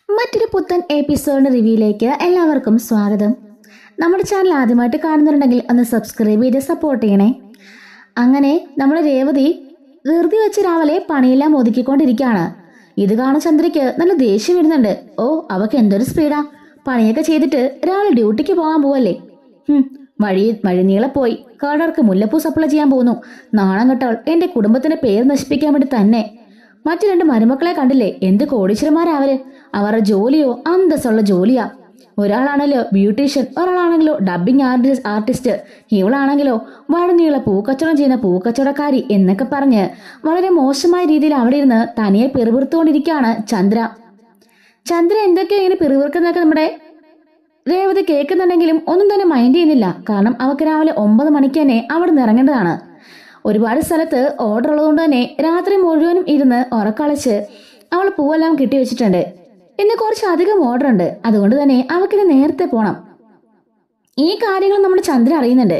മറ്റൊരു പുത്തൻ എപ്പിസോഡ് റിവ്യൂയിലേക്ക് എല്ലാവർക്കും സ്വാഗതം. നമ്മുടെ ചാനൽ ആദ്യമായിട്ട് കാണുന്നുണ്ടെങ്കിൽ ഒന്ന് സബ്സ്ക്രൈബ് ചെയ്ത് സപ്പോർട്ട് ചെയ്യണേ. അങ്ങനെ നമ്മുടെ രേവതി ധൃതി വെച്ച് രാവിലെ പണിയെല്ലാം ഒതുക്കിക്കൊണ്ടിരിക്കുകയാണ്. ഇത് കാണുന്ന ചന്ദ്രയ്ക്ക് നല്ല ദേഷ്യം വരുന്നുണ്ട്. ഓ, അവക്ക് എന്തൊരു സ്പീഡാ! പണിയൊക്കെ ചെയ്തിട്ട് രാവിലെ ഡ്യൂട്ടിക്ക് പോകാൻ പോവല്ലേ. വഴിനീളെ പോയി കാടർക്ക് മുല്ലപ്പൂ സപ്ലൈ ചെയ്യാൻ പോകുന്നു. നാണം കെട്ടവൾ, എന്റെ കുടുംബത്തിന്റെ പേര് നശിപ്പിക്കാൻ വേണ്ടി തന്നെ. മറ്റു രണ്ട് മരുമക്കളെ കണ്ടില്ലേ, എന്ത് കോടീശ്വരന്മാരവര്. അവരുടെ ജോലിയോ അന്തസ്സുള്ള ജോലിയാ. ഒരാളാണല്ലോ ബ്യൂട്ടീഷ്യൻ, ഒരാളാണെങ്കിലോ ഡബിങ് ആർട്ടിസ്റ്റ്, ഇവളാണെങ്കിലോ വഴിനീള പൂക്കച്ചവടം ചെയ്യുന്ന പൂക്കച്ചവടക്കാരി എന്നൊക്കെ പറഞ്ഞ് വളരെ മോശമായ രീതിയിൽ അവിടെ ഇരുന്ന് തനിയെ പിറുപിറുത്തുകൊണ്ടിരിക്കുകയാണ് ചന്ദ്ര. എന്തൊക്കെയോ ഇങ്ങനെ പിറുപിറുക്കുന്നതൊക്കെ നമ്മുടെ രേവതി കേൾക്കുന്നുണ്ടെങ്കിലും ഒന്നും തന്നെ മൈൻഡ് ചെയ്യുന്നില്ല. കാരണം അവൾക്ക് രാവിലെ 9 മണിക്ക് തന്നെ അവിടെ നിന്ന് ഇറങ്ങേണ്ടതാണ്. ഒരുപാട് സ്ഥലത്ത് ഓർഡർ ഉള്ളതുകൊണ്ട് തന്നെ രാത്രി മുഴുവനും ഇരുന്ന് ഉറക്കളച്ച് അവൾ പൂവെല്ലാം കിട്ടി വെച്ചിട്ടുണ്ട്. ഇന്ന് കുറച്ചധികം ഓർഡർ ഉണ്ട്, അതുകൊണ്ട് തന്നെ അവക്കിന് നേരത്തെ പോണം. ഈ കാര്യങ്ങൾ നമ്മുടെ ചന്ദ്ര അറിയുന്നുണ്ട്.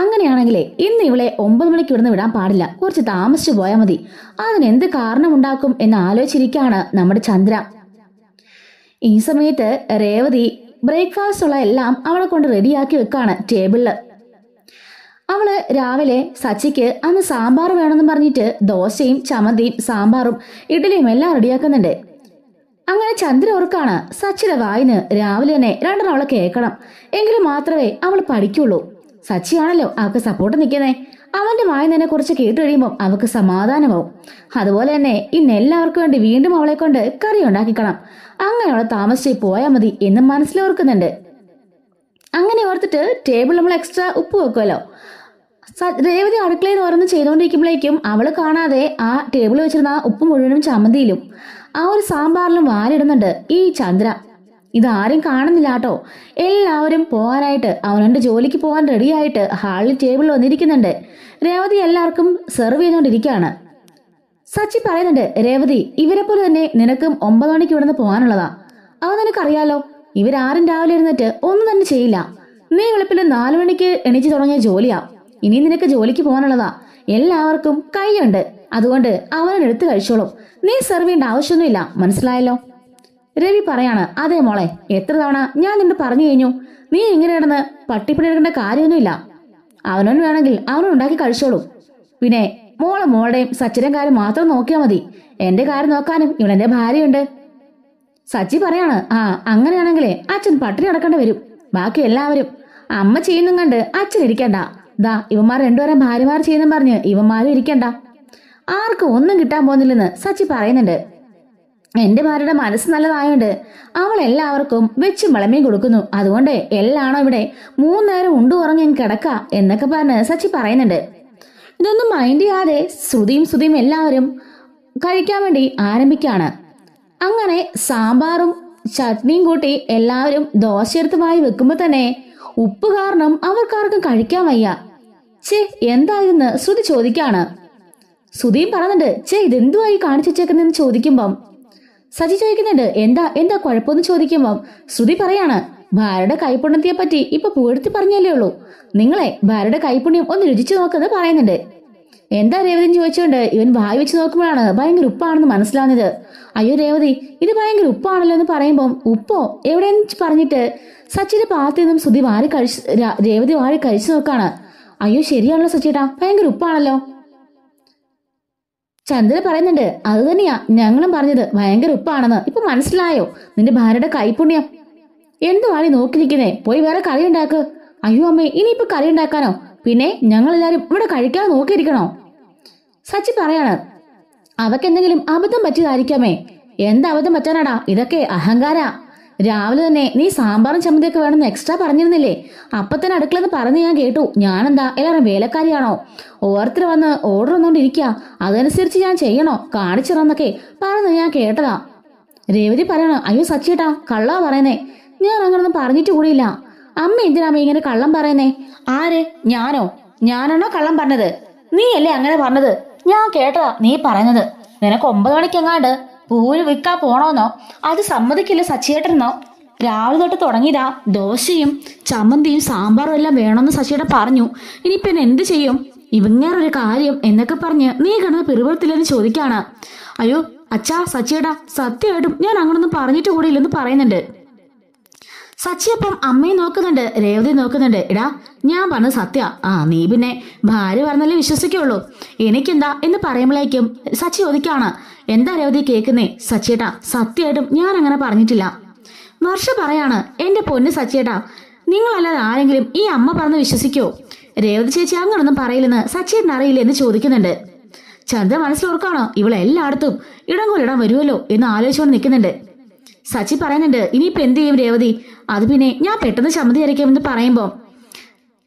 അങ്ങനെയാണെങ്കിലേ ഇന്ന് ഇവളെ 9 മണിക്ക് ഇവിടുന്ന് വിടാൻ പാടില്ല, കുറച്ച് താമസിച്ചു പോയാൽ മതി. അതിനെന്ത് കാരണമുണ്ടാക്കും എന്ന് ആലോചിച്ചിരിക്കുകയാണ് നമ്മുടെ ചന്ദ്ര. ഈ സമയത്ത് രേവതി ബ്രേക്ക്ഫാസ്റ്റ് ഉള്ള എല്ലാം അവളെ കൊണ്ട് റെഡിയാക്കി വെക്കാണ് ടേബിളില്. അവള് രാവിലെ സച്ചിക്ക് അന്ന് സാമ്പാർ വേണമെന്ന് പറഞ്ഞിട്ട് ദോശയും ചമ്മന്തിയും സാമ്പാറും ഇഡ്ഡലിയും എല്ലാം റെഡിയാക്കുന്നുണ്ട്. അങ്ങനെ ചന്ദ്ര ഓർക്കാണ് സച്ചിയുടെ വായിന്ന് രാവിലെ തന്നെ രണ്ടെണ്ണം അവളെ കേൾക്കണം, എങ്കിലും മാത്രമേ അവൾ പഠിക്കുള്ളൂ. സച്ചിയാണല്ലോ അവൾക്ക് സപ്പോർട്ട് നിൽക്കുന്നേ. അവന്റെ വായിന്നെ കുറിച്ച് കേട്ട് കഴിയുമ്പോൾ അവൾക്ക് സമാധാനമാവും. അതുപോലെ തന്നെ ഇന്ന് എല്ലാവർക്കും വേണ്ടി വീണ്ടും അവളെ കൊണ്ട് കറി ഉണ്ടാക്കിക്കണം. അങ്ങനെ അവളെ താമസിച്ച് പോയാൽ മതി എന്ന് മനസ്സിലോർക്കുന്നുണ്ട്. അങ്ങനെ ഓർത്തിട്ട് ടേബിൾ നമ്മൾ എക്സ്ട്രാ ഉപ്പ് വെക്കുമല്ലോ. രേവതി അടുക്കളയിൽ ഓരോന്ന് ചെയ്തുകൊണ്ടിരിക്കുമ്പോഴേക്കും അവള് കാണാതെ ആ ടേബിൾ വെച്ചിരുന്ന ആ ഉപ്പ് മുഴുവനും ചമ്മന്തിയിലും ആ ഒരു സാമ്പാറിലും വാരിടുന്നുണ്ട് ഈ ചന്ദ്ര. ഇതാരും കാണുന്നില്ല കേട്ടോ. എല്ലാവരും പോകാനായിട്ട് അവനവന്റെ ജോലിക്ക് പോകാൻ റെഡിയായിട്ട് ഹാളിൽ ടേബിളിൽ വന്നിരിക്കുന്നുണ്ട്. രേവതി എല്ലാവർക്കും സെർവ് ചെയ്തുകൊണ്ടിരിക്കുകയാണ്. സച്ചി പറയുന്നുണ്ട്, രേവതി, ഇവരെ പോലെ തന്നെ നിനക്കും 9 മണിക്ക് ഇവിടുന്ന് പോകാനുള്ളതാ. അത് നിനക്കറിയാലോ. ഇവരാരും രാവിലെ ഇരുന്നിട്ട് ഒന്നും തന്നെ ചെയ്യില്ല. നീ വെളുപ്പിന് 4 മണിക്ക് എണീച്ച് തുടങ്ങിയ ജോലിയാ. ഇനി നിനക്ക് ജോലിക്ക് പോകാനുള്ളതാ. എല്ലാവർക്കും കൈയുണ്ട്, അതുകൊണ്ട് അവനെടുത്ത് കഴിച്ചോളും. നീ സെർവ് ചെയ്യേണ്ട ആവശ്യമൊന്നുമില്ല, മനസ്സിലായല്ലോ. രവി പറയാണ്, അതെ മോളെ, എത്ര തവണ ഞാൻ നിന്നോട് പറഞ്ഞു കഴിഞ്ഞു. നീ ഇങ്ങനെ കിടന്ന് പട്ടിപ്പണി എടുക്കേണ്ട കാര്യമൊന്നുമില്ല. അവനോന് വേണമെങ്കിൽ അവനുണ്ടാക്കി കഴിച്ചോളും. പിന്നെ മോളുടെയും സച്ചിന്റെയും കാര്യം മാത്രം നോക്കിയാൽ മതി. എന്റെ കാര്യം നോക്കാനും ഇവളെന്റെ ഭാര്യയുണ്ട്. സച്ചി പറയാണ്, അങ്ങനെയാണെങ്കിലേ അച്ഛൻ പട്ടിണി നടക്കേണ്ടി വരും. ബാക്കി എല്ലാവരും അമ്മ ചെയ്യുന്നും കണ്ട് അച്ഛൻ ഇരിക്കണ്ട. ദാ ഇവന്മാർ രണ്ടുപേരും ഭാര്യമാർ ചെയ്യുന്നും പറഞ്ഞ് ഇവന്മാരും ഇരിക്കണ്ട. ആർക്കും ഒന്നും കിട്ടാൻ പോകുന്നില്ലെന്ന് സച്ചി പറയുന്നുണ്ട്. എന്റെ ഭാര്യയുടെ മനസ്സ് നല്ലതായോണ്ട് അവൾ എല്ലാവർക്കും വെച്ചും വിളമ്പയും കൊടുക്കുന്നു. അതുകൊണ്ട് എല്ലാണോ ഇവിടെ 3 നേരം ഉണ്ടു ഉറങ്ങി കിടക്ക എന്നൊക്കെ പറഞ്ഞ് സച്ചി പറയുന്നുണ്ട്. ഇതൊന്നും മൈൻഡ് ചെയ്യാതെ ശ്രുതിയും എല്ലാവരും കഴിക്കാൻ വേണ്ടി ആരംഭിക്കുകയാണ്. അങ്ങനെ സാമ്പാറും ചട്നിയും കൂട്ടി എല്ലാവരും ദോശയെടുത്ത് വായി വെക്കുമ്പോ തന്നെ ഉപ്പ് കാരണം അവർക്കാർക്കും കഴിക്കാൻ വയ്യ. എന്തായിരുന്നു ശ്രുതി ചോദിക്കാണ്. ശ്രുതിയും പറയുന്നുണ്ട്, ഇതെന്തുവായി കാണിച്ചു വെച്ചേക്കുന്നെന്ന് ചോദിക്കുമ്പം സച്ചി ചോദിക്കുന്നുണ്ട്, എന്താ കുഴപ്പമെന്ന് ചോദിക്കുമ്പം ശ്രുതി പറയാണ്, ഭാര്യയുടെ കൈപ്പുണ്യത്തെ പറ്റി ഇപ്പൊ പുകഴ്ത്തി പറഞ്ഞല്ലേ ഉള്ളൂ. നിങ്ങളെ ഭാര്യയുടെ കൈപ്പുണ്യം ഒന്ന് രുചിച്ചു നോക്കുന്നത് പറയുന്നുണ്ട്. എന്താ രേവതി ചോദിച്ചുകൊണ്ട് ഇവൻ വായി വെച്ച് നോക്കുമ്പോഴാണ് ഭയങ്കര ഉപ്പാണെന്ന് മനസ്സിലാവുന്നത്. അയ്യോ രേവതി, ഇത് ഭയങ്കര ഉപ്പാണല്ലോ എന്ന് പറയുമ്പം ഉപ്പോ എവിടെയെന്ന് പറഞ്ഞിട്ട് സച്ചിയുടെ പാത്തിൽ നിന്നും ശ്രുതി രേവതി വാരി കഴിച്ചു നോക്കാണ്. അയ്യോ ശരിയാണല്ലോ സച്ചിയേട്ടാ, ഭയങ്കര ഉപ്പാണല്ലോ. ചന്ദ്ര പറയുന്നുണ്ട്, അത് തന്നെയാ ഞങ്ങളും പറഞ്ഞത്, ഭയങ്കര ഉപ്പാണെന്ന്. ഇപ്പൊ മനസ്സിലായോ നിന്റെ ഭാര്യയുടെ കൈപ്പുണ്യം? എന്തുവാണി നോക്കിയിരിക്കുന്നേ, പോയി വേറെ കറി ഉണ്ടാക്ക്. അയ്യോ അമ്മേ, ഇനിയിപ്പൊ കറി ഉണ്ടാക്കാനോ? പിന്നെ ഞങ്ങളെല്ലാരും ഇവിടെ കഴിക്കാതെ നോക്കിയിരിക്കണോ? സച്ചി പറയാണ്, അവക്ക് എന്തെങ്കിലും അബദ്ധം പറ്റിയതായിരിക്കാമേ. എന്ത് അബദ്ധം പറ്റാനാടാ, ഇതൊക്കെ അഹങ്കാര. രാവിലെ തന്നെ നീ സാമ്പാറും ചമ്മന്തിയൊക്കെ വേണമെന്ന് എക്സ്ട്രാ പറഞ്ഞിരുന്നില്ലേ? അപ്പൊ തന്നെ അടുക്കളന്ന് പറഞ്ഞു ഞാൻ കേട്ടു. ഞാനെന്താ എല്ലാവരും വേലക്കാരിയാണോ? ഓരോരുത്തർ വന്ന് ഓർഡർ വന്നോണ്ടിരിക്കുക, അതനുസരിച്ച് ഞാൻ ചെയ്യണോ? കാണിച്ചിറന്നൊക്കെ പറഞ്ഞു ഞാൻ കേട്ടതാ. രേവതി പറയണോ, അയ്യോ സച്ചിയേട്ടാ, കള്ളാ പറയുന്നേ. ഞാൻ അങ്ങനൊന്നും പറഞ്ഞിട്ട് കൂടിയില്ല. അമ്മ എന്തിനാമ്മ ഇങ്ങനെ കള്ളം പറയുന്നേ? ആര്? ഞാനാണോ കള്ളം പറഞ്ഞത്? നീ അല്ലേ അങ്ങനെ പറഞ്ഞത്? ഞാൻ കേട്ടതാ നീ പറയുന്നത്. നിനക്ക് 9 മണിക്ക് എങ്ങാണ്ട് പൂര് വിൽക്കാൻ പോണോന്നോ? അത് സമ്മതിക്കില്ല സച്ചിയേട്ടനോ? രാവിലെ തൊട്ട് തുടങ്ങിയതാ ദോശയും ചമ്മന്തിയും സാമ്പാറും എല്ലാം വേണമെന്ന് സച്ചിയേട്ടൻ പറഞ്ഞു. ഇനിയിപ്പൊ എന്ത് ചെയ്യും? ഇവങ്ങേറൊരു കാര്യം എന്നൊക്കെ പറഞ്ഞ് നീ കിടന്ന് പിറുപുറത്തില്ലെന്ന് ചോദിക്കാണ്. അയ്യോ അച്ഛാ സച്ചിയേട്ടാ സത്യമായിട്ടും ഞാൻ അങ്ങനൊന്നും പറഞ്ഞിട്ട് കൂടിയില്ലെന്ന് പറയുന്നുണ്ട്. സച്ചി അപ്പം അമ്മയെ നോക്കുന്നുണ്ട്, രേവതി നോക്കുന്നുണ്ട്. എടാ ഞാൻ പറഞ്ഞത് സത്യ. നീ പിന്നെ ഭാര്യ പറഞ്ഞാലേ വിശ്വസിക്കുള്ളൂ, എനിക്കെന്താ എന്ന് പറയുമ്പോഴേക്കും സച്ചി ചോദിക്കാണ്, എന്താ രേവതി കേൾക്കുന്നേ? സച്ചിയേട്ടാ സത്യമായിട്ടും ഞാൻ അങ്ങനെ പറഞ്ഞിട്ടില്ല. വർഷ പറയാണ്, എന്റെ പൊന്ന് സച്ചിയേട്ടാ നിങ്ങളല്ലാതെ ആരെങ്കിലും ഈ അമ്മ പറഞ്ഞ് വിശ്വസിക്കോ? രേവതി ചേച്ചി അങ്ങനൊന്നും പറയില്ലെന്ന് സച്ചിയേട്ടൻ അറിയില്ല എന്ന് ചോദിക്കുന്നുണ്ട്. ചന്ദ്ര മനസ്സിലോർക്കാണോ ഇവളെല്ലായിടത്തും ഇടം കൊല്ലിടാൻ വരുമല്ലോ എന്ന് ആലോചിച്ചുകൊണ്ട് നിൽക്കുന്നുണ്ട്. സച്ചി പറയുന്നുണ്ട്, ഇനിയിപ്പോ എന്ത് ചെയ്യും രേവതി? അത് പിന്നെ ഞാൻ പെട്ടെന്ന് ചമ്മതി അരയ്ക്കാമെന്ന് പറയുമ്പോ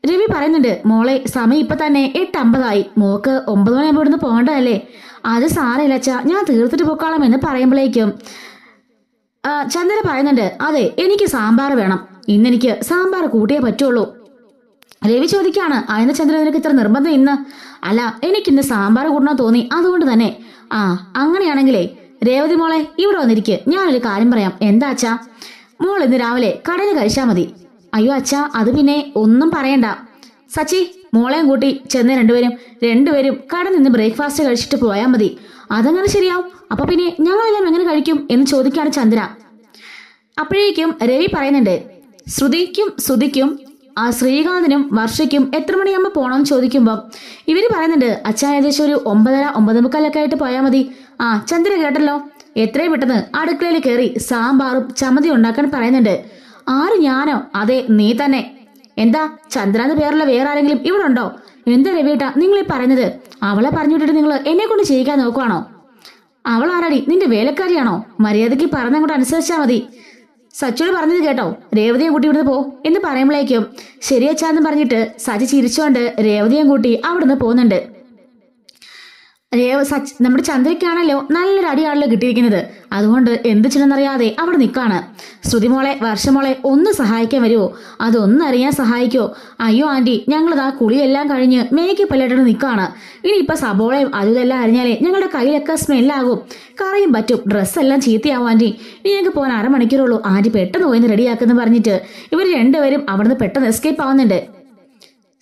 രവി പറയുന്നുണ്ട്, മോളെ സമയം ഇപ്പൊ തന്നെ 8:50 മോക്ക് 9 മണിയാകുമ്പോൾ ഇവിടുന്ന് പോകണ്ടല്ലേ? അത് സാരമില്ല അച്ഛാ ഞാൻ തീർത്തിട്ട് പോക്കാളാം എന്ന് പറയുമ്പോഴേക്കും ചന്ദ്ര പറയുന്നുണ്ട്, അതെ എനിക്ക് സാമ്പാർ വേണം, ഇന്നെനിക്ക് സാമ്പാർ കൂട്ടിയേ പറ്റുള്ളൂ. രവി ചോദിക്കാണ്, അതിന് ചന്ദ്രൻ നിനക്ക് ഇത്ര നിർബന്ധം ഇന്ന്? അല്ല എനിക്കിന്ന് സാമ്പാർ കൂട്ടണം തോന്നി, അതുകൊണ്ട് തന്നെ. അങ്ങനെയാണെങ്കിലേ രേവതി മോളെ ഇവിടെ വന്നിരിക്കുക, ഞാനൊരു കാര്യം പറയാം. എന്താ അച്ഛാ? മോൾ ഇന്ന് രാവിലെ കടയിൽ കഴിച്ചാ മതി. അയ്യോ അച്ഛാ അത് പിന്നെ ഒന്നും പറയണ്ട. സച്ചി മോളെയും കൂട്ടി ചെന്ന് രണ്ടുപേരും കട നിന്ന് ബ്രേക്ക്ഫാസ്റ്റ് കഴിച്ചിട്ട് പോയാൽ മതി. അതങ്ങനെ ശരിയാവും. അപ്പൊ പിന്നെ ഞങ്ങളെല്ലാം എങ്ങനെ കഴിക്കും എന്ന് ചോദിക്കാണ് ചന്ദ്ര. അപ്പോഴേക്കും രവി പറയുന്നുണ്ട്, ശ്രുതിക്കും ശ്രീകാന്തിനും വർഷയ്ക്കും എത്ര മണിയാകുമ്പോൾ പോണമെന്ന് ചോദിക്കുമ്പോൾ ഇവര് പറയുന്നുണ്ട്, അച്ഛാ ഏകദേശം ഒരു 9:30 9:45 ആയിട്ട് പോയാൽ മതി. ചന്ദ്ര കേട്ടല്ലോ, എത്രയും പെട്ടെന്ന് അടുക്കളയിൽ കയറി സാമ്പാറും ചമ്മന്തി ഉണ്ടാക്കാൻ പറയുന്നുണ്ട്. ആര്? ഞാനോ? അതെ നീ തന്നെ. എന്താ ചന്ദ്രാന്ന് പേരുള്ള വേറെ ആരെങ്കിലും ഇവിടെ ഉണ്ടോ? എന്താ രവിയേട്ടാ നിങ്ങൾ ഈ പറയുന്നത്? അവളെ പറഞ്ഞു വിട്ടിട്ട് നിങ്ങൾ എന്നെ കൊണ്ട് ചെയ്യിക്കാൻ നോക്കുവാണോ? അവൾ ആരാടി? നിന്റെ വേലക്കാരിയാണോ? മര്യാദയ്ക്ക് പറഞ്ഞങ്ങോട്ട് അനുസരിച്ചാ മതി. സച്ചിയോട് പറഞ്ഞത് കേട്ടോ, രേവതിയും കൂട്ടി ഇവിടുന്ന് പോ എന്ന് പറയുമ്പോഴേക്കും ശരിയച്ചാന്ന് പറഞ്ഞിട്ട് സച്ചി ചിരിച്ചുകൊണ്ട് രേവതിയും കൂട്ടി അവിടുന്ന് പോകുന്നുണ്ട്. നമ്മുടെ ചന്ദ്രയ്ക്കാണല്ലോ നല്ലൊരു അടിയാണല്ലോ കിട്ടിയിരിക്കുന്നത്. അതുകൊണ്ട് എന്ത് ചെയ്യണമെന്നറിയാതെ അവിടെ നിൽക്കാണ്. ശ്രുതിമോളെ വർഷമോളെ ഒന്ന് സഹായിക്കാൻ വരുമോ? അതൊന്നറിയാൻ സഹായിക്കോ? അയ്യോ ആന്റി ഞങ്ങളിതാ കുളിയെല്ലാം കഴിഞ്ഞ് മേക്കപ്പ് എല്ലാം ഇട്ടിട്ട് നിൽക്കാണ്. ഇനിയിപ്പൊ സബോളയും അതുമെല്ലാം അരിഞ്ഞാലേ ഞങ്ങളുടെ കയ്യിലൊക്കെ സ്മെല്ലാകും, കറിയും പറ്റും, ഡ്രസ്സെല്ലാം ചീത്തയാവും ആന്റി. ഇനി ഞങ്ങൾക്ക് പോകാൻ അരമണിക്കൂറുള്ളൂ, ആന്റി പെട്ടെന്ന് പോയിന്ന് റെഡിയാക്കെന്ന് പറഞ്ഞിട്ട് ഇവർ രണ്ടുപേരും അവിടുന്ന് പെട്ടെന്ന് എസ്കേപ്പ് ആവുന്നുണ്ട്.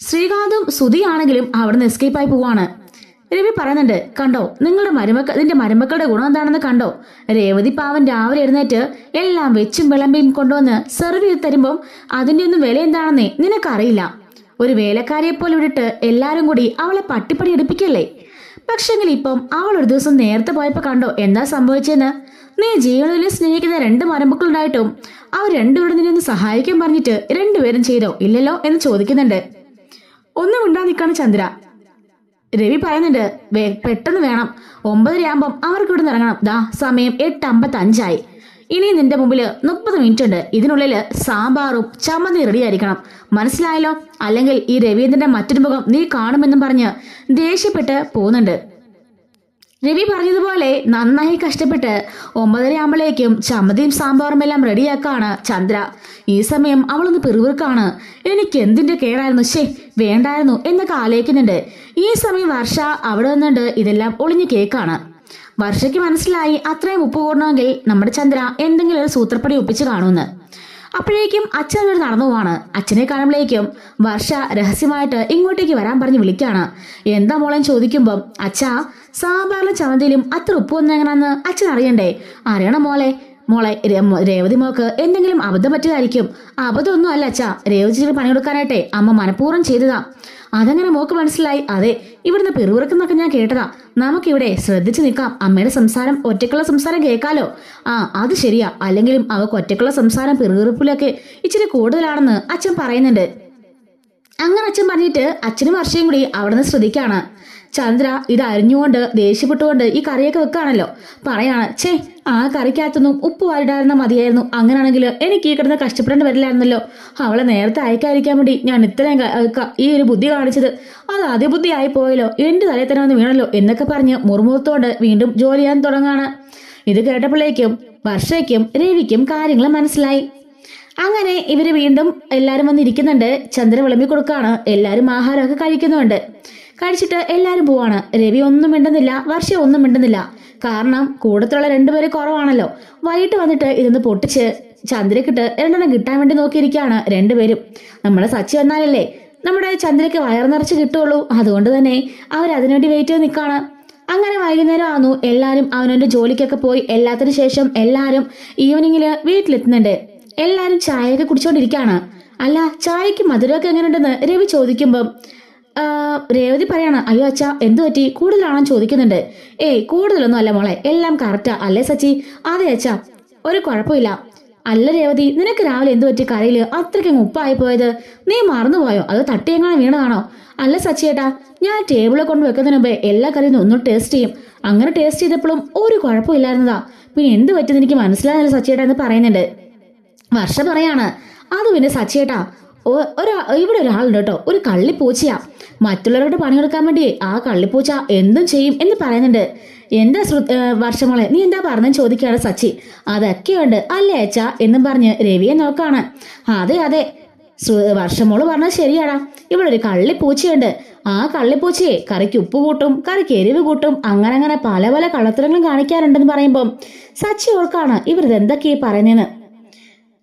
ശ്രീകാന്തും ശ്രുതിയാണെങ്കിലും അവിടുന്ന് എസ്കേപ്പായി പോവാണ്. രവി പറയുന്നുണ്ട്, കണ്ടോ നിന്റെ മരുമക്കളുടെ ഗുണം എന്താണെന്ന് കണ്ടോ? രേവതി പാവൻ രാവിലെ എഴുന്നേറ്റ് എല്ലാം വെച്ചും വിളമ്പിയും കൊണ്ടുവന്ന് സെർവ് ചെയ്ത് തരുമ്പോൾ അതിന്റെ ഒന്നും വില എന്താണെന്നേ നിനക്കറിയില്ല. ഒരു വേലക്കാരിയെ പോലെ വിട്ടിട്ട് എല്ലാരും കൂടി അവളെ പട്ടിപ്പടി എടുപ്പിക്കല്ലേ? പക്ഷെങ്കിൽ ഇപ്പം അവൾ ഒരു ദിവസം നേരത്തെ പോയപ്പോ കണ്ടോ എന്താ സംഭവിച്ചെന്ന്? നീ ജീവനിൽ സ്നേഹിക്കുന്ന 2 മരുമക്കളുണ്ടായിട്ടും അവർ രണ്ടുപേരും നിന്നെ ഒന്ന് സഹായിക്കാൻ പറഞ്ഞിട്ട് രണ്ടുപേരും ചെയ്തോ ഇല്ലല്ലോ എന്ന് ചോദിക്കുന്നുണ്ട്. ഒന്നും മിണ്ടാ നിൽക്കാണ് ചന്ദ്ര. രവി പറയുന്നുണ്ട്, പെട്ടെന്ന് വേണം, 9:30 ആകുമ്പം അവർക്ക് ഇവിടെ നിന്ന് ഇറങ്ങണം. ദാ സമയം 8:55 ഇനി നിന്റെ മുമ്പിൽ 30 മിനിറ്റ് ഉണ്ട്. ഇതിനുള്ളിൽ സാമ്പാറും ചമ്മന്തി റെഡി ആയിരിക്കണം, മനസ്സിലായല്ലോ? അല്ലെങ്കിൽ ഈ രവീന്ദ്രന്റെ മറ്റൊരു മുഖം നീ കാണുമെന്നും പറഞ്ഞ് ദേഷ്യപ്പെട്ട് പോകുന്നുണ്ട്. രവി പറഞ്ഞതുപോലെ നന്നായി കഷ്ടപ്പെട്ട് 9:30 ആകുമ്പോഴേക്കും ചമ്മന്തിയും സാമ്പാറും എല്ലാം റെഡിയാക്കാണ് ചന്ദ്ര. ഈ സമയം അവളൊന്ന് പിറുപിറുക്കാണ്. എനിക്ക് എന്തിന്റെ കേടായിരുന്നു, വേണ്ടായിരുന്നു എന്നൊക്കെ ആലോചിക്കുന്നുണ്ട്. ഈ സമയം വർഷ അവിടെ നിന്നുണ്ട് ഇതെല്ലാം ഒളിഞ്ഞു കേൾക്കാണ്. വർഷയ്ക്ക് മനസ്സിലായി അത്രയും ഉപ്പ് കൂടണമെങ്കിൽ നമ്മുടെ ചന്ദ്ര എന്തെങ്കിലും ഒരു സൂത്രപ്പടി ഒപ്പിച്ച് കാണുമെന്ന്. അപ്പോഴേക്കും അച്ഛൻ ഒരു നടന്നു പോവാണ്. അച്ഛനെ കാണുമ്പോഴേക്കും വർഷ രഹസ്യമായിട്ട് ഇങ്ങോട്ടേക്ക് വരാൻ പറഞ്ഞ് വിളിക്കാണ്. എന്താ മോളെ ചോദിക്കുമ്പം, അച്ഛാ സാമ്പാറിലും ചമ്മന്തിയിലും അത്ര ഉപ്പ് വന്ന എങ്ങനെയാന്ന് അച്ഛൻ അറിയണ്ടേ? അറിയണം മോളെ രേവതി മോക്ക് എന്തെങ്കിലും അബദ്ധം പറ്റിയതായിരിക്കും. അബദ്ധമൊന്നും അല്ല അച്ഛാ, രേവതിക്ക് പണി കൊടുക്കാനായിട്ടെ അമ്മ മനഃപൂർവ്വം ചെയ്തതാ. അതങ്ങനെ മോക്ക് മനസ്സിലായി? അതെ, ഇവിടുന്ന് പിറുപിറുക്കുന്നൊക്കെ ഞാൻ കേട്ടതാ. നമുക്കിവിടെ ശ്രദ്ധിച്ചു നിൽക്കാം, അമ്മയുടെ സംസാരം ഒറ്റയ്ക്കുള്ള സംസാരം കേൾക്കാലോ. അത് ശരിയാ, അല്ലെങ്കിലും അവക്ക് ഒറ്റയ്ക്കുള്ള സംസാരം പിറുപിറുപ്പിലൊക്കെ ഇച്ചിരി കൂടുതലാണെന്ന് അച്ഛൻ പറയുന്നുണ്ട്. അങ്ങനെ അച്ഛൻ പറഞ്ഞിട്ട് അച്ഛനും വർഷയും കൂടി അവിടുന്ന് ശ്രദ്ധിക്കാണ്. ചന്ദ്ര ഇത് അരിഞ്ഞുകൊണ്ട് ദേഷ്യപ്പെട്ടുകൊണ്ട് ഈ കറിയൊക്കെ വെക്കാണല്ലോ. പറയാണ്, ആ കറിക്കകത്തൊന്നും ഉപ്പ് വാരിടായിരുന്ന മതിയായിരുന്നു. അങ്ങനെയാണെങ്കിൽ എനിക്ക് ഈ കിടന്ന് കഷ്ടപ്പെടേണ്ടി വരില്ലായിരുന്നല്ലോ. അവളെ നേരത്തെ അയക്കാതിരിക്കാൻ വേണ്ടി ഞാൻ ഇത്രയും ഈ ഒരു ബുദ്ധി കാണിച്ചത് അത് അതിബുദ്ധി ആയി പോയല്ലോ, എന്റെ തലയിൽ തന്നെ വന്ന് വീണല്ലോ എന്നൊക്കെ പറഞ്ഞ് മുറുമുറുത്തോണ്ട് വീണ്ടും ജോലി ചെയ്യാൻ തുടങ്ങാണ്. ഇത് കേട്ടപ്പോഴേക്കും വർഷയ്ക്കും രവിക്കും കാര്യങ്ങൾ മനസ്സിലായി. അങ്ങനെ ഇവര് വീണ്ടും എല്ലാരും വന്നിരിക്കുന്നുണ്ട്. ചന്ദ്ര വിളമ്പി കൊടുക്കാണ്. എല്ലാരും ആഹാരമൊക്കെ കഴിക്കുന്നുണ്ട്. കഴിച്ചിട്ട് എല്ലാരും പോവാണ്. രവി ഒന്നും മിണ്ടുന്നില്ല, വർഷ ഒന്നും മിണ്ടുന്നില്ല. കാരണം കൂടത്തിലുള്ള 2 പേര് കുറവാണല്ലോ. വൈകിട്ട് വന്നിട്ട് ഇതൊന്ന് പൊട്ടിച്ച് ചന്ദ്രക്കിട്ട് 2 കിട്ടാൻ വേണ്ടി നോക്കിയിരിക്കുകയാണ് 2 പേരും. നമ്മളെ സച്ചി വന്നാലല്ലേ നമ്മുടെ ചന്ദ്രയ്ക്ക് വയർ നിറച്ച് കിട്ടുള്ളൂ. അതുകൊണ്ട് തന്നെ അവരതിനുവേണ്ടി വെയിറ്റ് ചെയ്ത് നിൽക്കാണ്. അങ്ങനെ വൈകുന്നേരം ആവുന്നു. എല്ലാരും അവനവന്റെ ജോലിക്കൊക്കെ പോയി. എല്ലാത്തിനു ശേഷം എല്ലാരും ഈവനിങ്ങില് വീട്ടിലെത്തുന്നുണ്ട്. എല്ലാരും ചായയൊക്കെ കുടിച്ചോണ്ടിരിക്കാണ്. അല്ല, ചായക്ക് മധുരമൊക്കെ എങ്ങനെയുണ്ടെന്ന് രവി ചോദിക്കുമ്പം രേവതി പറയാണ്, അയ്യോ അച്ഛാ എന്തു പറ്റി, കൂടുതലാണെന്ന് ചോദിക്കുന്നുണ്ട്. ഏയ് കൂടുതലൊന്നും അല്ല മോളെ, എല്ലാം കറക്റ്റാ അല്ലേ സച്ചി? അതെ അച്ഛാ, ഒരു കുഴപ്പമില്ല. അല്ല രേവതി, നിനക്ക് രാവിലെ എന്തു പറ്റി കറിയില് അത്രയ്ക്കും ഉപ്പായി പോയത്? നീ മറന്നുപോയോ, അത് തട്ടിയെങ്ങനെ വീണതാണോ? അല്ല സച്ചിയേട്ടാ, ഞാൻ ടേബിളിൽ കൊണ്ട് വെക്കുന്നതിന് മുമ്പേ എല്ലാ കറിയും ഒന്നും ടേസ്റ്റ് ചെയ്യും. അങ്ങനെ ടേസ്റ്റ് ചെയ്തപ്പോഴും ഒരു കുഴപ്പമില്ലായിരുന്നതാ. പിന്നെ എന്ത് പറ്റുന്ന എനിക്ക് മനസ്സിലായല്ലോ സച്ചിയേട്ടാ എന്ന് പറയുന്നുണ്ട്. വർഷ പറയാണ്, അത് പിന്നെ സച്ചിയേട്ടാ, ഇവിടെ ഒരാളുണ്ട് കേട്ടോ, ഒരു കള്ളിപ്പൂച്ചയാ. മറ്റുള്ളവരോട് പണിയെടുക്കാൻ വേണ്ടി ആ കള്ളിപ്പൂച്ച എന്തും ചെയ്യും എന്ന് പറയുന്നുണ്ട്. എന്താ വർഷമോളെ നീ എന്താ പറഞ്ഞെന്ന് ചോദിക്കുകയാണ് സച്ചി. അതൊക്കെയുണ്ട് അല്ലേ അച്ഛാ എന്നും പറഞ്ഞ് രവിയെ നോക്കാണ്. അതെ അതെ, വർഷമോള് പറഞ്ഞത് ശരിയാടാ, ഇവിടെ ഒരു കള്ളിപ്പൂച്ചയുണ്ട്. ആ കള്ളിപ്പൂച്ചയെ കറിക്ക് ഉപ്പ് കൂട്ടും, കറിക്ക് എരിവ് കൂട്ടും, അങ്ങനെ അങ്ങനെ പല പല കള്ളത്തരങ്ങളും കാണിക്കാറുണ്ടെന്ന് പറയുമ്പം സച്ചി ഓർക്കാണ് ഇവരിതെന്തൊക്കെയാ പറയുന്നതെന്ന്.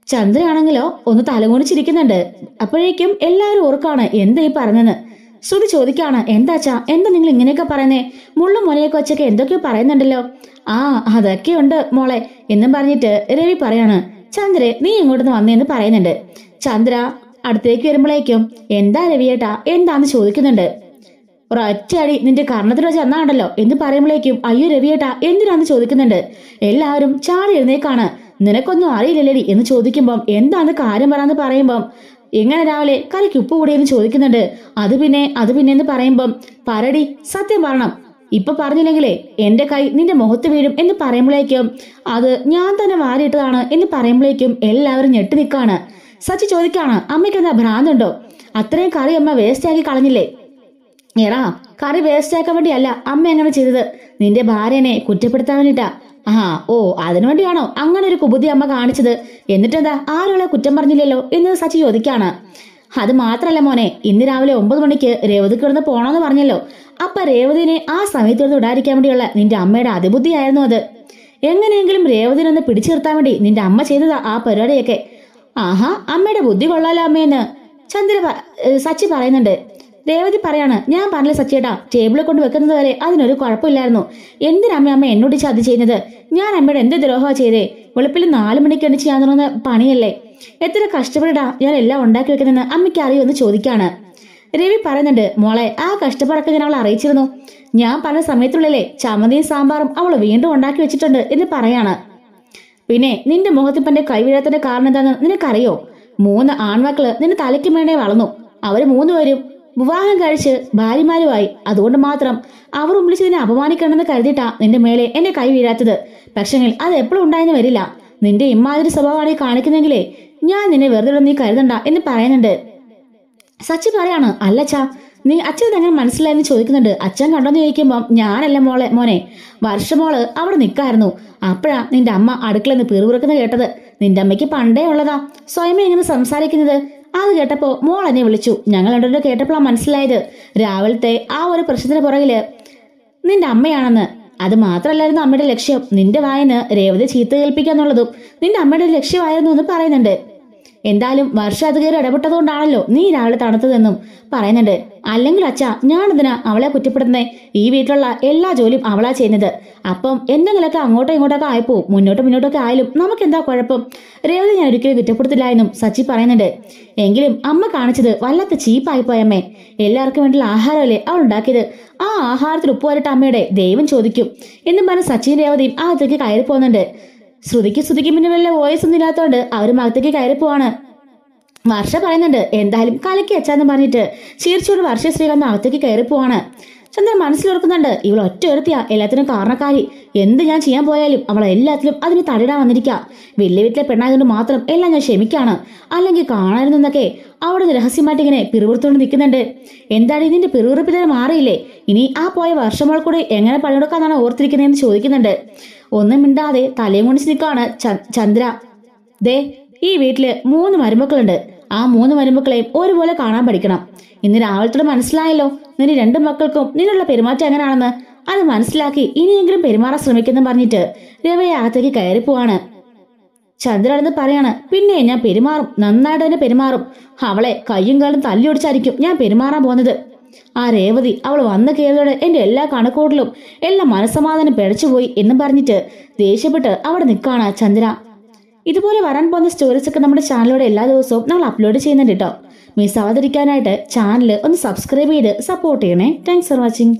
ചന്ദ്രയാണെങ്കിലോ ഒന്ന് തലകുണിച്ചിരിക്കുന്നുണ്ട്. അപ്പോഴേക്കും എല്ലാവരും ഓർക്കാണ് എന്താ ഈ പറഞ്ഞെന്ന്. ശ്രുതി ചോദിക്കാണ്, എന്താച്ചാ എന്താ നിങ്ങൾ ഇങ്ങനെയൊക്കെ പറയുന്നേ? മുള്ളും മുലയൊക്കെ വെച്ചൊക്കെ എന്തൊക്കെയോ പറയുന്നുണ്ടല്ലോ. ആ അതൊക്കെയുണ്ട് മോളെ എന്നും പറഞ്ഞിട്ട് രവി പറയാണ്, ചന്ദ്ര നീ ഇങ്ങോട്ടൊന്ന് വന്നേന്ന് പറയുന്നുണ്ട്. ചന്ദ്ര അടുത്തേക്ക് വരുമ്പോഴേക്കും എന്താ രവിയേട്ടാ എന്താന്ന് ചോദിക്കുന്നുണ്ട്. ഒരൊറ്റയടി നിന്റെ കർണത്തിൽ വെച്ച് എന്നാണ്ടല്ലോ എന്ന് പറയുമ്പോഴേക്കും അയ്യോ രവിയേട്ടാ എന്തിനാന്ന് ചോദിക്കുന്നുണ്ട്. എല്ലാവരും ചാടി എഴുന്നേക്കാണ്. നിനക്കൊന്നും അറിയില്ലല്ലേടി എന്ന് ചോദിക്കുമ്പം എന്താന്ന് കാര്യം പറയാന്ന് പറയുമ്പം എങ്ങനെ രാവിലെ കറിക്ക് ഉപ്പ് കൂടിയെന്ന് ചോദിക്കുന്നുണ്ട്. അത് പിന്നെ എന്ന് പറയുമ്പം പറടി സത്യം പറയണം, ഇപ്പൊ പറഞ്ഞില്ലെങ്കിലേ എന്റെ കൈ നിന്റെ മുഖത്ത് വീഴും എന്ന് പറയുമ്പോഴേക്കും അത് ഞാൻ തന്നെ വാരിയിട്ടതാണ് എന്ന് പറയുമ്പോഴേക്കും എല്ലാവരും ഞെട്ടി നിൽക്കാണ്. സച്ചി ചോദിക്കാണ്, അമ്മയ്ക്ക് എന്താ ഭ്രാന്തുണ്ടോ? അത്രയും കറി അമ്മ വേസ്റ്റ് ആക്കി കളഞ്ഞില്ലേ? എടാ, കറി വേസ്റ്റ് ആക്കാൻ വേണ്ടിയല്ല അമ്മ അങ്ങനെ ചെയ്തത്, നിന്റെ ഭാര്യനെ കുറ്റപ്പെടുത്താൻ വേണ്ടിട്ടാ. ഓ അതിനുവേണ്ടിയാണോ അങ്ങനെ ഒരു കുബുദ്ധി അമ്മ കാണിച്ചത്? എന്നിട്ടെന്താ ആരോളെ കുറ്റം പറഞ്ഞില്ലല്ലോ എന്ന് സച്ചി ചോദിക്കാണ്. അത് മാത്രല്ല മോനെ, ഇന്ന് രാവിലെ 9 മണിക്ക് രേവതി കിടന്ന് പോണോന്ന് പറഞ്ഞല്ലോ. അപ്പൊ രേവതിനെ ആ സമയത്തോട് വിടാതിരിക്കാൻ വേണ്ടിയുള്ള നിന്റെ അമ്മയുടെ അതിബുദ്ധിയായിരുന്നു അത്. എങ്ങനെയെങ്കിലും രേവതിനൊന്ന് പിടിച്ചു നിർത്താൻ വേണ്ടി നിന്റെ അമ്മ ചെയ്തതാ ആ പരിപാടിയൊക്കെ. അമ്മയുടെ ബുദ്ധി കൊള്ളാലോ അമ്മയെന്ന് സച്ചി പറയുന്നുണ്ട്. രേവതി പറയാണ്, ഞാൻ പറഞ്ഞില്ല സച്ചിയേട്ടാ, ടേബിളിൽ കൊണ്ട് വെക്കുന്നത് വരെ അതിനൊരു കുഴപ്പമില്ലായിരുന്നു. അമ്മ എന്നോട് ചതി ചെയ്യുന്നത്? ഞാൻ അമ്മയുടെ എന്ത് ദ്രോഹമാണ് ചെയ്തേ? വെളുപ്പിൽ 4 മണിക്ക് എണ്ണിച്ച് ഞാൻ തുടങ്ങുന്ന പണിയല്ലേ? എത്ര കഷ്ടപ്പെടാ ഞാൻ എല്ലാം ഉണ്ടാക്കി വെക്കുന്നതെന്ന് അമ്മയ്ക്ക് അറിയോ എന്ന് ചോദിക്കാണ്. രവി പറയുന്നുണ്ട്, മോളെ ആ കഷ്ടപ്പാടൊക്കെ ഞാൻ അവളെ അറിയിച്ചിരുന്നു. ഞാൻ പറഞ്ഞ സമയത്തുള്ളിലെ ചമ്മന്തിയും സാമ്പാറും അവൾ വീണ്ടും ഉണ്ടാക്കി വെച്ചിട്ടുണ്ട് എന്ന് പറയാണ്. പിന്നെ നിന്റെ മുഖത്തിപ്പന്റെ കൈവീഴത്തിന്റെ കാരണം എന്താണെന്ന് നിനക്കറിയോ? 3 ആൺമക്കള് നിന്റെ തലയ്ക്ക് മേടെ വളർന്നു. അവര് 3 പേരും വിവാഹം കഴിച്ച് ഭാര്യമാരുമായി. അതുകൊണ്ട് മാത്രം അവർ വിളിച്ച് നിന്നെ അപമാനിക്കണമെന്ന് കരുതിയിട്ടാ നിന്റെ മേലെ എന്റെ കൈ വീഴാത്തത്. പക്ഷെങ്കിൽ അത് എപ്പോഴും ഉണ്ടായെന്ന് വരില്ല. നിന്റെ ഇമ്മാതിരി സ്വഭാവമാണ് കാണിക്കുന്നെങ്കിലേ ഞാൻ നിന്നെ വെറുതെ നീ കരുതണ്ട എന്ന് പറയുന്നുണ്ട്. സച്ചി പറയാണ്, അല്ലച്ചാ നീ അച്ഛൻ എങ്ങനെ മനസ്സിലായെന്ന് ചോദിക്കുന്നുണ്ട്. അച്ഛൻ കണ്ടോന്ന് ചോദിക്കുമ്പം ഞാനല്ല മോനെ, വർഷമോള് അവിടെ നിൽക്കായിരുന്നു. അപ്പോഴാ നിന്റെ അമ്മ അടുക്കളയിൽ നിന്ന് പിറുപിറുക്കുന്നത് കേട്ടത്. നിന്റെ അമ്മയ്ക്ക് പണ്ടേ ഉള്ളതാ സ്വയമേ ഇങ്ങനെ സംസാരിക്കുന്നത്. അത് കേട്ടപ്പോ മോൾ എന്നെ വിളിച്ചു. ഞങ്ങൾ രണ്ടുപേരും കേട്ടപ്പോഴാണ് മനസ്സിലായത് രാവിലത്തെ ആ ഒരു പ്രശ്നത്തിന് പുറകില് നിന്റെ അമ്മയാണെന്ന്. അത് മാത്രല്ലായിരുന്നു അമ്മയുടെ ലക്ഷ്യം. നിന്റെ വായന് രേവതി ചീത്ത കേൾപ്പിക്കാന്നുള്ളതും നിന്റെ അമ്മയുടെ ലക്ഷ്യമായിരുന്നു എന്ന് പറയുന്നുണ്ട്. എന്തായാലും വർഷം അത് കയറി ഇടപെട്ടതുകൊണ്ടാണല്ലോ നീ രാവിലെ തണുത്തതെന്നും പറയുന്നുണ്ട്. അല്ലെങ്കിൽ അച്ഛാ ഞാനെന്തിനാ അവളെ കുറ്റപ്പെടുന്നേ? ഈ വീട്ടിലുള്ള എല്ലാ ജോലിയും അവളാ ചെയ്യുന്നത്. അപ്പം എന്തെങ്കിലുമൊക്കെ അങ്ങോട്ടോ ഇങ്ങോട്ടൊക്കെ ആയപ്പോ മുന്നോട്ടൊക്കെ ആയാലും നമുക്ക് എന്താ കുഴപ്പം? രേവതി ഞാൻ ഒരിക്കലും കുറ്റപ്പെടുത്തില്ല എന്നും സച്ചി പറയുന്നുണ്ട്. എങ്കിലും അമ്മ കാണിച്ചത് വല്ലാത്ത ചീപ്പായി പോയമ്മേ. എല്ലാവർക്കും വേണ്ടിയുള്ള ആഹാരമല്ലേ അവൾ ഉണ്ടാക്കിയത്. ആ ആഹാരത്തിൽ ഉപ്പ് വരട്ട അമ്മയുടെ ദൈവം ചോദിക്കും എന്നും പറഞ്ഞ് സച്ചിൻ രേവതിയും അകത്തേക്ക് കയറി പോകുന്നുണ്ട്. ശ്രുതിക്ക് പിന്നെ വല്ല വോയിസ് ഒന്നും ഇല്ലാത്തോണ്ട് അവരും അകത്തേക്ക് കയറി പോവാണ്. വർഷ പറയുന്നുണ്ട്, എന്തായാലും കലക്കി അച്ചാന്ന് പറഞ്ഞിട്ട് ചീർച്ചോട് വർഷ ശ്രീകാന്ത് അകത്തേക്ക് കയറി പോവാണ്. ചന്ദ്രൻ മനസ്സിലോർക്കുന്നുണ്ട്, ഇവൾ ഒറ്റ ഒരുത്തിയാ എല്ലാത്തിനും കാരണക്കാരി. എന്ത് ഞാൻ ചെയ്യാൻ പോയാലും അവൾ എല്ലാത്തിലും അതിന് തടിടാൻ വന്നിരിക്കുക. വലിയ വീട്ടിലെ പെണ്ണായതുകൊണ്ട് മാത്രം എല്ലാം ഞാൻ ക്ഷമിക്കാണ്. അല്ലെങ്കിൽ കാണാനെന്നൊക്കെ അവിടെ രഹസ്യമായിട്ട് ഇങ്ങനെ പിറുപിറുത്തോണ്ട് നിൽക്കുന്നുണ്ട്. എന്താണ് ഇതിന്റെ പിറുപിറുപ്പിനെ മാറിയില്ലേ? ഇനി ആ പോയ വർഷമോൾ കൂടെ എങ്ങനെ പണിയെടുക്കാന്നാണ് ഓർത്തിരിക്കുന്നതെന്ന് ചോദിക്കുന്നുണ്ട്. ഒന്നും മിണ്ടാതെ തലയും കൊണ്ടിച്ച് നിൽക്കാണ് ചന്ദ്ര. ദേ ഈ വീട്ടില് 3 മരുമക്കളുണ്ട്. ആ 3 മരുമക്കളെയും ഒരുപോലെ കാണാൻ പഠിക്കണം. ഇന്ന് രാവിലത്തോടെ മനസ്സിലായല്ലോ നിന്റെ 2 മക്കൾക്കും നിന്നുള്ള പെരുമാറ്റം എങ്ങനെയാണെന്ന്. അത് മനസ്സിലാക്കി ഇനിയെങ്കിലും പെരുമാറാൻ ശ്രമിക്കുന്നു പറഞ്ഞിട്ട് രവയെ അകത്തേക്ക് കയറി പോവാണ്. ചന്ദ്രനെന്ന് പറയാണ്, പിന്നെ ഞാൻ പെരുമാറും, നന്നായിട്ട് തന്നെ പെരുമാറും. അവളെ കയ്യും കാലും തല്ലി ഒടിച്ചായിരിക്കും ഞാൻ പെരുമാറാൻ പോകുന്നത്. ആ രേവതി അവൾ വന്ന് കയറിയോടെ എൻ്റെ എല്ലാ കണക്കൂടലും എല്ലാ മനസ്സമാധാനം പിഴച്ചുപോയി എന്നും പറഞ്ഞിട്ട് ദേഷ്യപ്പെട്ട് അവിടെ നിൽക്കുകയാണ് ചന്ദ്ര. ഇതുപോലെ വരാൻ പോകുന്ന സ്റ്റോറീസ് ഒക്കെ നമ്മുടെ ചാനലിലൂടെ എല്ലാ ദിവസവും നമ്മൾ അപ്ലോഡ് ചെയ്യുന്നുണ്ട് കേട്ടോ. മിസ് ആവാതിരിക്കാനായിട്ട് ചാനൽ ഒന്ന് സബ്സ്ക്രൈബ് ചെയ്ത് സപ്പോർട്ട് ചെയ്യണേ. Thanks for watching.